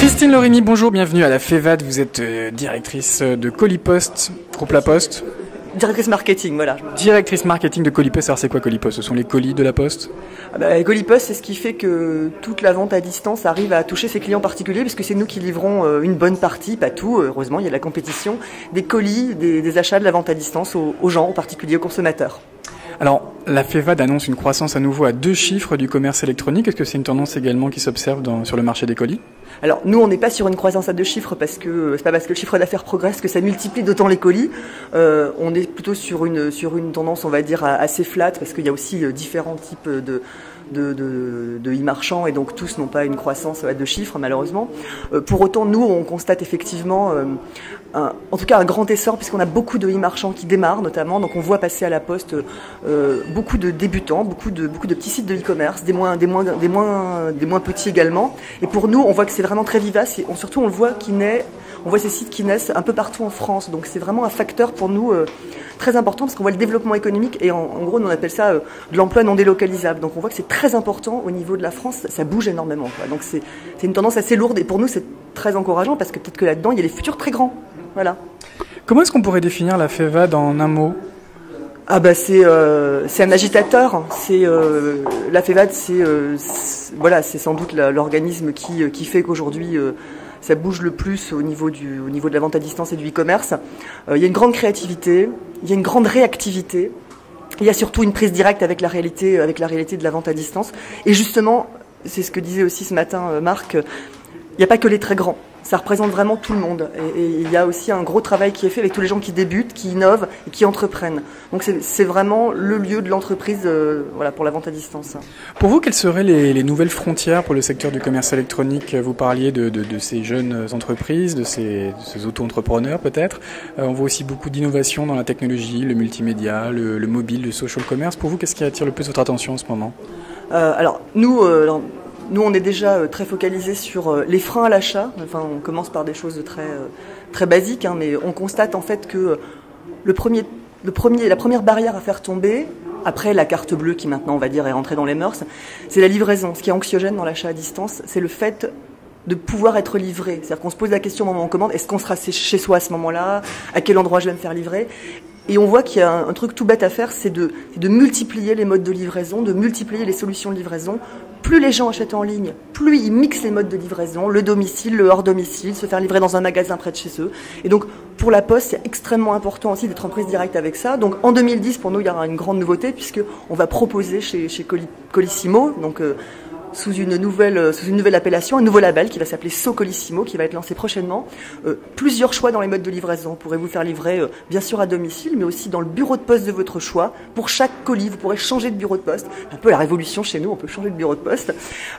Christine Lorimi, bonjour, bienvenue à la FEVAD. Vous êtes directrice de Colipost, groupe La Poste. Directrice marketing, voilà. Directrice marketing de Colipost. Alors c'est quoi Colipost? Ce sont les colis de La Poste? Colipost, c'est ce qui fait que toute la vente à distance arrive à toucher ses clients particuliers, puisque c'est nous qui livrons une bonne partie, pas tout, heureusement, il y a de la compétition, des colis, des achats de la vente à distance aux gens, aux particuliers, aux consommateurs. Alors, la FEVAD annonce une croissance à nouveau à 2 chiffres du commerce électronique. Est-ce que c'est une tendance également qui s'observe sur le marché des colis? Alors, nous, on n'est pas sur une croissance à 2 chiffres parce que c'est pas parce que le chiffre d'affaires progresse que ça multiplie d'autant les colis. On est plutôt sur une tendance, on va dire, assez flat, parce qu'il y a aussi différents types de e-marchands et donc tous n'ont pas une croissance à 2 chiffres, malheureusement. Pour autant, nous, on constate effectivement en tout cas un grand essor, puisqu'on a beaucoup de e-marchands qui démarrent notamment, donc on voit passer à la poste beaucoup de débutants, beaucoup de petits sites de e-commerce, des moins petits également. Et pour nous, on voit que c'est vraiment très vivace et surtout on le voit on voit ces sites qui naissent un peu partout en France. Donc c'est vraiment un facteur pour nous très important, parce qu'on voit le développement économique et en gros on appelle ça de l'emploi non délocalisable. Donc on voit que c'est très important au niveau de la France, ça bouge énormément, quoi. Donc c'est une tendance assez lourde et pour nous c'est très encourageant, parce que peut-être que là-dedans il y a les futurs très grands. Voilà. Comment est-ce qu'on pourrait définir la FEVAD en un mot? C'est un agitateur. La FEVAD, c'est sans doute l'organisme qui fait qu'aujourd'hui ça bouge le plus au niveau de la vente à distance et du e-commerce. Il y a une grande créativité, il y a une grande réactivité, il y a surtout une prise directe avec la réalité de la vente à distance. Et justement, c'est ce que disait aussi ce matin Marc, il n'y a pas que les très grands. Ça représente vraiment tout le monde. Et il y a aussi un gros travail qui est fait avec tous les gens qui débutent, qui innovent et qui entreprennent. Donc c'est vraiment le lieu de l'entreprise pour la vente à distance. Pour vous, quelles seraient les nouvelles frontières pour le secteur du commerce électronique? Vous parliez de ces jeunes entreprises, de ces auto-entrepreneurs peut-être. On voit aussi beaucoup d'innovations dans la technologie, le multimédia, le mobile, le social commerce. Pour vous, qu'est-ce qui attire le plus votre attention en ce moment? Nous, on est déjà très focalisés sur les freins à l'achat. Enfin, on commence par des choses très basiques, mais on constate en fait que la première barrière à faire tomber, après la carte bleue qui maintenant, on va dire, est rentrée dans les mœurs, c'est la livraison. Ce qui est anxiogène dans l'achat à distance, c'est le fait de pouvoir être livré. C'est-à-dire qu'on se pose la question au moment où on commande, est-ce qu'on sera chez soi à ce moment-là? À quel endroit je vais me faire livrer? Et on voit qu'il y a un truc tout bête à faire, c'est de multiplier les modes de livraison, de multiplier les solutions de livraison. Plus les gens achètent en ligne, plus ils mixent les modes de livraison, le domicile, le hors domicile, se faire livrer dans un magasin près de chez eux. Et donc, pour la Poste, c'est extrêmement important aussi d'être en prise directe avec ça. Donc, en 2010, pour nous, il y aura une grande nouveauté, puisqu'on va proposer chez Colissimo, donc sous une nouvelle appellation, un nouveau label qui va s'appeler Colissimo, qui va être lancé prochainement. Plusieurs choix dans les modes de livraison. Vous pourrez vous faire livrer, bien sûr, à domicile, mais aussi dans le bureau de poste de votre choix. Pour chaque colis, vous pourrez changer de bureau de poste. Un peu la révolution chez nous, on peut changer de bureau de poste.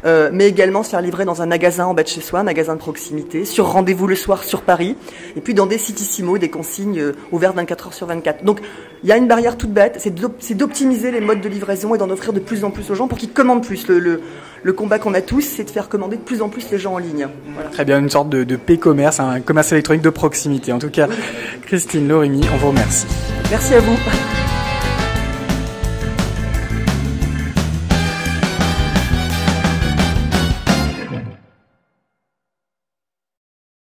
Mais également se faire livrer dans un magasin en bas de chez soi, un magasin de proximité, sur rendez-vous le soir sur Paris, et puis dans des Citissimo, des consignes ouvertes 24 heures sur 24. Donc, il y a une barrière toute bête, c'est d'optimiser les modes de livraison et d'en offrir de plus en plus aux gens pour qu'ils commandent plus. Le combat qu'on a tous, c'est de faire commander de plus en plus les gens en ligne. Voilà. Très bien, une sorte de P-commerce, un commerce électronique de proximité. En tout cas, Christine Lorimi, on vous remercie. Merci à vous.